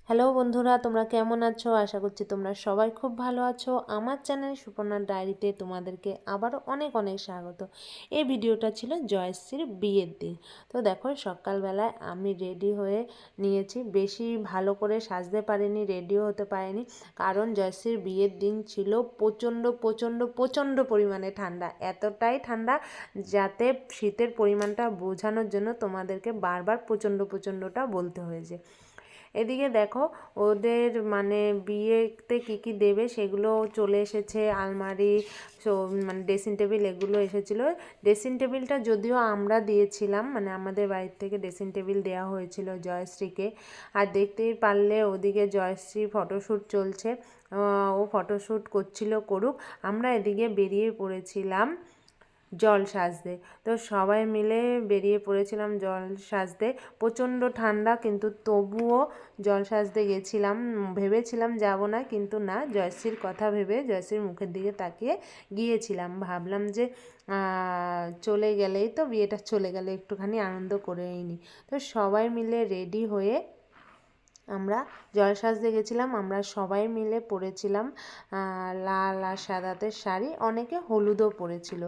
Hello বন্ধুরা, তোমরা কেমন আছো? আশা করছি তোমরা সবাই খুব ভালো আছো। আমার চ্যানেল সুপর্ণার ডায়েরিতে তোমাদেরকে আবারও অনেক অনেক স্বাগত। এই ভিডিওটা ছিল জয়শ্রীর বিয়ের দিন। তো দেখো, সকালবেলায় আমি রেডি হয়ে নিয়েছি। বেশি ভালো করে সাজতে পারিনি, রেডিও হতে পারিনি, কারণ জয়শ্রীর বিয়ের দিন ছিল প্রচণ্ড প্রচণ্ড প্রচণ্ড পরিমাণে ঠান্ডা। এতটাই ঠান্ডা যাতে শীতের পরিমাণটা বোঝানোর জন্য তোমাদেরকে বারবার প্রচণ্ড প্রচণ্ডটা বলতে হয়েছে। এদিকে দেখো, ওদের মানে বিয়েতে কি কি দেবে সেগুলো চলে এসেছে। আলমারি, মানে ড্রেসিং টেবিল এগুলো এসেছিলো। ড্রেসিং টেবিলটা যদিও আমরা দিয়েছিলাম, মানে আমাদের বাড়ির থেকে ড্রেসিং টেবিল দেওয়া হয়েছিল জয়শ্রীকে। আর দেখতেই পারলে ওদিকে জয়শ্রী ফটোশ্যুট চলছে, ও ফটোশ্যুট করছিল, করুক। আমরা এদিকে বেরিয়ে পড়েছিলাম জল সাজতে। তো সবাই মিলে বেরিয়ে পড়েছিলাম জল সাজতে। প্রচণ্ড ঠান্ডা, কিন্তু তবুও জল সাজতে গেছিলাম। ভেবেছিলাম যাব না, কিন্তু না, জয়শ্রীর কথা ভেবে, জয়শ্রীর মুখের দিকে তাকিয়ে গিয়েছিলাম। ভাবলাম যে চলে গেলেই তো, বিয়েটা চলে গেলে একটুখানি আনন্দ করেই নি। তো সবাই মিলে রেডি হয়ে আমরা জল সাজতে গেছিলাম। আমরা সবাই মিলে পরেছিলাম লাল আর সাদাতে শাড়ি, অনেকে হলুদও পরেছিল।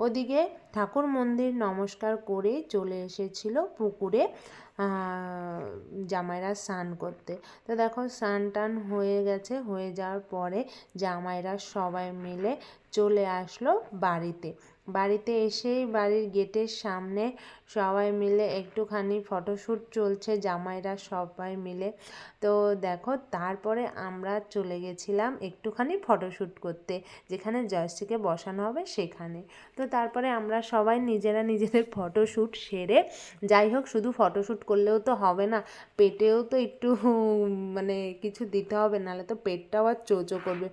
ওদিকে ঠাকুর মন্দির নমস্কার করে চলে এসেছিল পুকুরে জামাইরা স্নান করতে। তো দেখো, স্নান টান হয়ে গেছে, হয়ে যাওয়ার পরে জামাইরা সবাই মিলে চলে আসলো বাড়িতে। বাড়িতে এসেই বাড়ির গেটের সামনে সবাই মিলে একটুখানি ফটোশ্যুট চলছে, জামাইরা সবাই মিলে। তো দেখো, তারপরে আমরা চলে গেছিলাম একটুখানি ফটোশ্যুট করতে, যেখানে জয়শ্রীকে বসানো হবে সেখানে। তো তারপরে আমরা সবাই নিজেরা নিজেদের ফটোশ্যুট সেরে, যাই হোক, শুধু ফটোশ্যুট করলেও তো হবে না, পেটেও তো একটু মানে কিছু দিতে হবে, নাহলে তো পেটটাও আর চোচো করবে।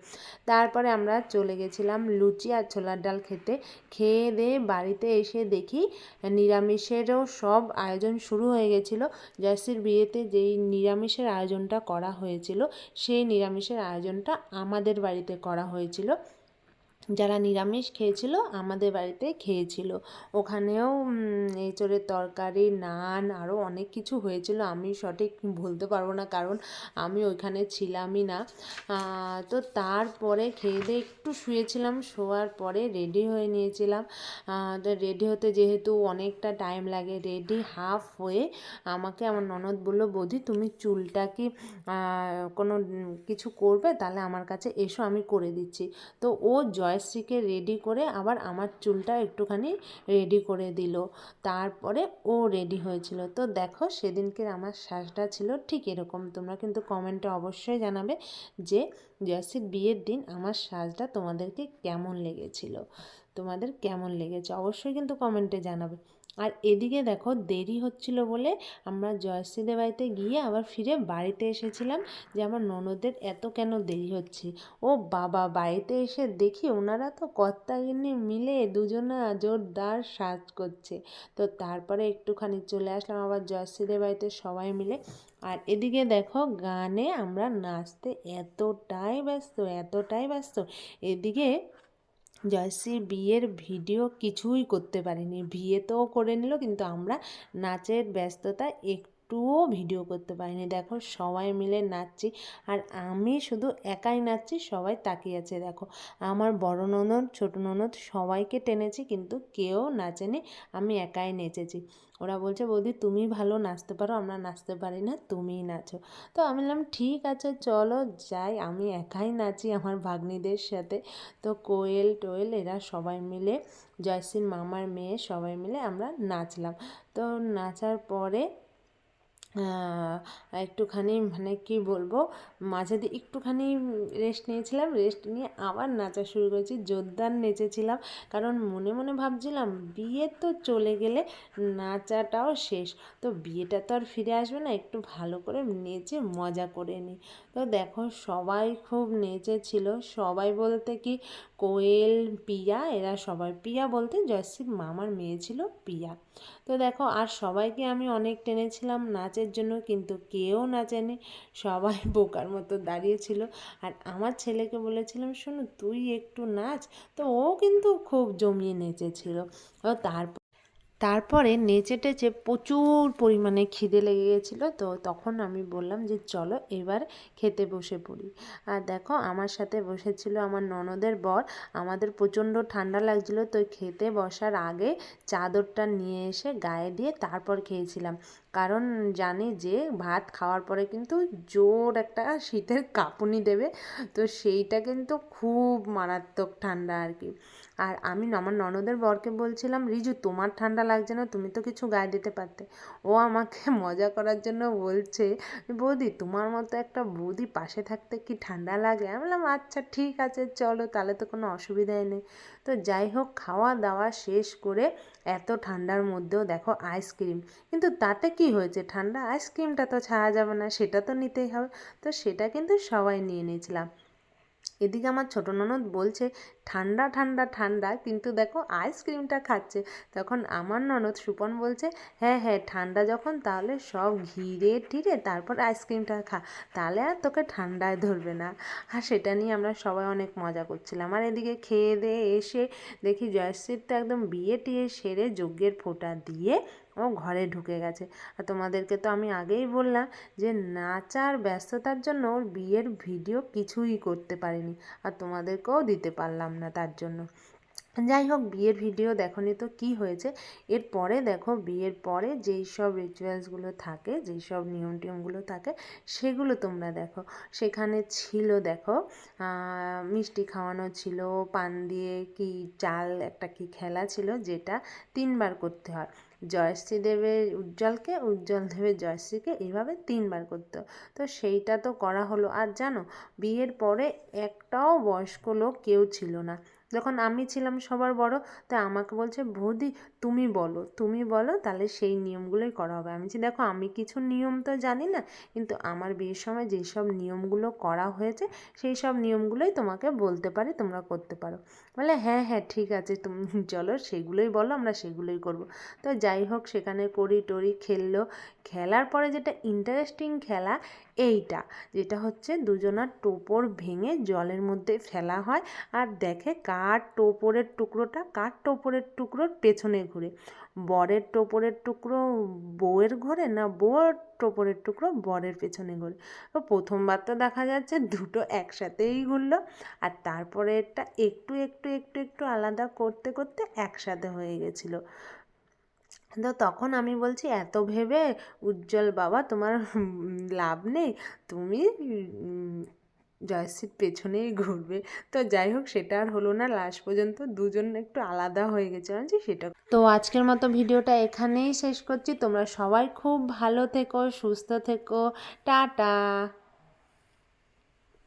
তারপরে আমরা চলে গেছিলাম লুচি আর ছোলার ডাল খেতে। খেয়ে দিয়ে বাড়িতে এসে দেখি নিরামিষেরও সব আয়োজন শুরু হয়ে গেছিলো। জয়শ্রীর বিয়েতে যেই নিরামিষের আয়োজনটা করা হয়েছিল, সেই নিরামিষের আয়োজনটা আমাদের বাড়িতে করা হয়েছিল। যারা নিরামিষ খেয়েছিল আমাদের বাড়িতে খেয়েছিল। ওখানেও এঁচোড়ের তরকারি, নান, আরও অনেক কিছু হয়েছিল। আমি সঠিক বলতে পারবো না, কারণ আমি ওইখানে ছিলামই না। তো তারপরে খেয়ে দিয়ে একটু শুয়েছিলাম, শোয়ার পরে রেডি হয়ে নিয়েছিলাম। তো রেডি হতে যেহেতু অনেকটা টাইম লাগে, রেডি হাফ হয়ে আমাকে আমার ননদ বললো, বৌদি তুমি চুলটা কি কোনো কিছু করবে? তাহলে আমার কাছে এসো, আমি করে দিচ্ছি। তো ও জয়শ্রীকে রেডি করে আবার আমার চুলটা একটুখানি রেডি করে দিল। তারপরে ও রেডি হয়েছিল। তো দেখো, সেদিনকে আমার সাজটা ছিল ঠিক এরকম। তোমরা কিন্তু কমেন্টে অবশ্যই জানাবে যে জয়শ্রীর বিয়ের দিন আমার সাজটা তোমাদেরকে কেমন লেগেছিল, তোমাদের কেমন লেগেছে অবশ্যই কিন্তু কমেন্টে জানাবে। আর এদিকে দেখো, দেরি হচ্ছিল বলে আমরা জয়শ্রীদের বাড়িতে গিয়ে আবার ফিরে বাড়িতে এসেছিলাম, যে আমার ননদের এত কেন দেরি হচ্ছে। ও বাবা, বাড়িতে এসে দেখি ওনারা তো কর্তাগিন্নি মিলে দুজনা জোরদার সাজ করছে। তো তারপরে একটুখানি চলে আসলাম আবার জয়শ্রীদের বাড়িতে সবাই মিলে। আর এদিকে দেখো, গানে আমরা নাচতে এতটাই ব্যস্ত, এতটাই ব্যস্ত। এদিকে জয়শ্রীর বিয়ের ভিডিও কিছুই করতে পারিনি। বিয়ে তো করে নিল, কিন্তু আমরা নাচের ব্যস্ততা একটুও ভিডিও করতে পারিনি। দেখো, সবাই মিলে নাচছি, আর আমি শুধু একাই নাচছি, সবাই তাকিয়ে আছে। দেখো, আমার বড় ননদ, ছোটো ননদ সবাইকে টেনেছি, কিন্তু কেউ নাচেনি, আমি একাই নেচেছি। ওরা বলছে, বৌদি তুমি ভালো নাচতে পারো, আমরা নাচতে পারি না, তুমিই নাচো। তো আমি বললাম, ঠিক আছে চলো যাই, আমি একাই নাচি আমার ভাগ্নিদের সাথে। তো কোয়েল টোয়েল এরা সবাই মিলে, জয়শ্রীর মামার মেয়ে সবাই মিলে আমরা নাচলাম। তো নাচার পরে একটুখানি মানে কি বলবো, মাঝে দিয়ে একটুখানি রেস্ট নিয়েছিলাম, রেস্ট নিয়ে আবার নাচা শুরু করেছি, জোরদার নেচেছিলাম। কারণ মনে মনে ভাবছিলাম, বিয়ে তো চলে গেলে নাচাটাও শেষ, তো বিয়েটা তো আর ফিরে আসবে না, একটু ভালো করে নেচে মজা করে নিই। তো দেখো, সবাই খুব নেচেছিল। সবাই বলতে কি, কোয়েল, পিয়া, এরা সবাই। পিয়া বলতে জয়শ্রীর মামার মেয়ে ছিল পিয়া। তো দেখো, আর সবাইকে আমি অনেক টেনেছিলাম নাচের জন্য, কিন্তু কেউ নাচেনি, সবাই বোকার মতো দাঁড়িয়েছিল। আর আমার ছেলেকে বলেছিলাম, শোনো তুই একটু নাচ, তো ও কিন্তু খুব জমিয়ে নেচেছিল। তারপর তারপরে নেচে টেচে প্রচুর পরিমাণে খিদে লেগে গেছিলো, তো তখন আমি বললাম যে চলো এবার খেতে বসে পড়ি। আর দেখো আমার সাথে বসেছিল আমার ননদের বর। আমাদের প্রচণ্ড ঠান্ডা লাগছিলো, তো খেতে বসার আগে চাদরটা নিয়ে এসে গায়ে দিয়ে তারপর খেয়েছিলাম, কারণ জানি যে ভাত খাওয়ার পরে কিন্তু জোর একটা শীতের কাঁপুনি দেবে, তো সেইটা কিন্তু খুব মারাত্মক ঠান্ডা আর কি। আর আমি আমার ননদের বরকে বলছিলাম, রিজু তোমার ঠান্ডা লাগছে না, তুমি তো কিছু গায়ে দিতে পারতে। ও আমাকে মজা করার জন্য বলছে, বৌদি তোমার মতো একটা বৌদি পাশে থাকতে কি ঠান্ডা লাগে। আমি বললাম আচ্ছা ঠিক আছে চলো, তাহলে তো কোনো অসুবিধাই নেই। তো যাই হোক, খাওয়া দাওয়া শেষ করে এত ঠান্ডার মধ্যেও দেখো আইসক্রিম, কিন্তু তাতে কি হয়েছে, ঠান্ডা আইসক্রিমটা তো ছাড়া যাবে না, সেটা তো নিতেই হবে। তো সেটা কিন্তু সবাই নিয়ে নিয়েছিলাম। এদিকে আমার ছোটো ননদ বলছে ঠান্ডা ঠান্ডা ঠান্ডা, কিন্তু দেখো আইসক্রিমটা খাচ্ছে। তখন আমার ননদ সুপন বলছে, হ্যাঁ হ্যাঁ ঠান্ডা যখন তাহলে সব ঘিরে টিরে তারপর আইসক্রিমটা খা, তাহলে আর তোকে ঠান্ডায় ধরবে না। আর সেটা নিয়ে আমরা সবাই অনেক মজা করছিলাম। আর এদিকে খেয়ে দিয়ে এসে দেখি জয়শ্রীর তো একদম বিয়ে টিয়ে সেরে যজ্ঞের ফোঁটা দিয়ে ও ঘরে ঢুকে গেছে। আর তোমাদেরকে তো আমি আগেই বললাম যে নাচার ব্যস্ততার জন্য ওর বিয়ের ভিডিও কিছুই করতে পারিনি, আর তোমাদেরকেও দিতে পারলাম না তার জন্য। যাই হোক, বিয়ের ভিডিও দেখোনি তো কি হয়েছে। এরপরে দেখো বিয়ের পরে যেই সব রিচুয়ালসগুলো থাকে, যেই সব নিয়ম টিয়মগুলো থাকে, সেগুলো তোমরা দেখো। সেখানে ছিল দেখো মিষ্টি খাওয়ানো ছিল, পান দিয়ে কি চাল একটা কি খেলা ছিল, যেটা 3বার করতে হয়। জয়শ্রী দেবে উজ্জ্বলকে, উজ্জ্বল দেবে জয়শ্রীকে, এইভাবে 3বার করতে হয়। তো সেইটা তো করা হলো। আর জানো, বিয়ের পরে একটাও বয়স্ক লোক কেউ ছিল না। যখন আমি ছিলাম সবার বড়, তাই আমাকে বলছে বৌদি তুমি বলো, তুমি বলো, তাহলে সেই নিয়মগুলোই করা হবে। আমি বলছি দেখো আমি কিছু নিয়ম তো জানি না, কিন্তু আমার বিয়ের সময় যেসব নিয়মগুলো করা হয়েছে সেই সব নিয়মগুলোই তোমাকে বলতে পারি, তোমরা করতে পারো। বলে হ্যাঁ হ্যাঁ ঠিক আছে, তুমি চলো সেগুলোই বলো, আমরা সেগুলোই করব। তো যাই হোক, সেখানে কড়ি টড়ি খেললো। খেলার পরে যেটা ইন্টারেস্টিং খেলা এইটা, যেটা হচ্ছে দুজনার টোপর ভেঙে জলের মধ্যে ফেলা হয়, আর দেখে কার টোপরের টুকরোটা কার টোপরের টুকরোর পেছনে ঘুরে। বরের টোপরের টুকরো বউয়ের ঘোরে, না বউয়ের টোপরের টুকরো বরের পেছনে ঘোরে। তো প্রথমবার তো দেখা যাচ্ছে দুটো একসাথেই ঘুরলো, আর তারপরে এটা একটু একটু একটু একটু আলাদা করতে করতে একসাথে হয়ে গেছিলো। তো তখন আমি বলছি এত ভেবে উজ্জ্বল বাবা তোমার লাভ নেই, তুমি জয়শ্রীর পেছনেই ঘুরবে। তো যাই হোক, সেটা আর হলো না, লাস্ট পর্যন্ত দুজন একটু আলাদা হয়ে গেছে আনছি সেটা। তো আজকের মতো ভিডিওটা এখানেই শেষ করছি। তোমরা সবাই খুব ভালো থেকো, সুস্থ থেকো, টাটা।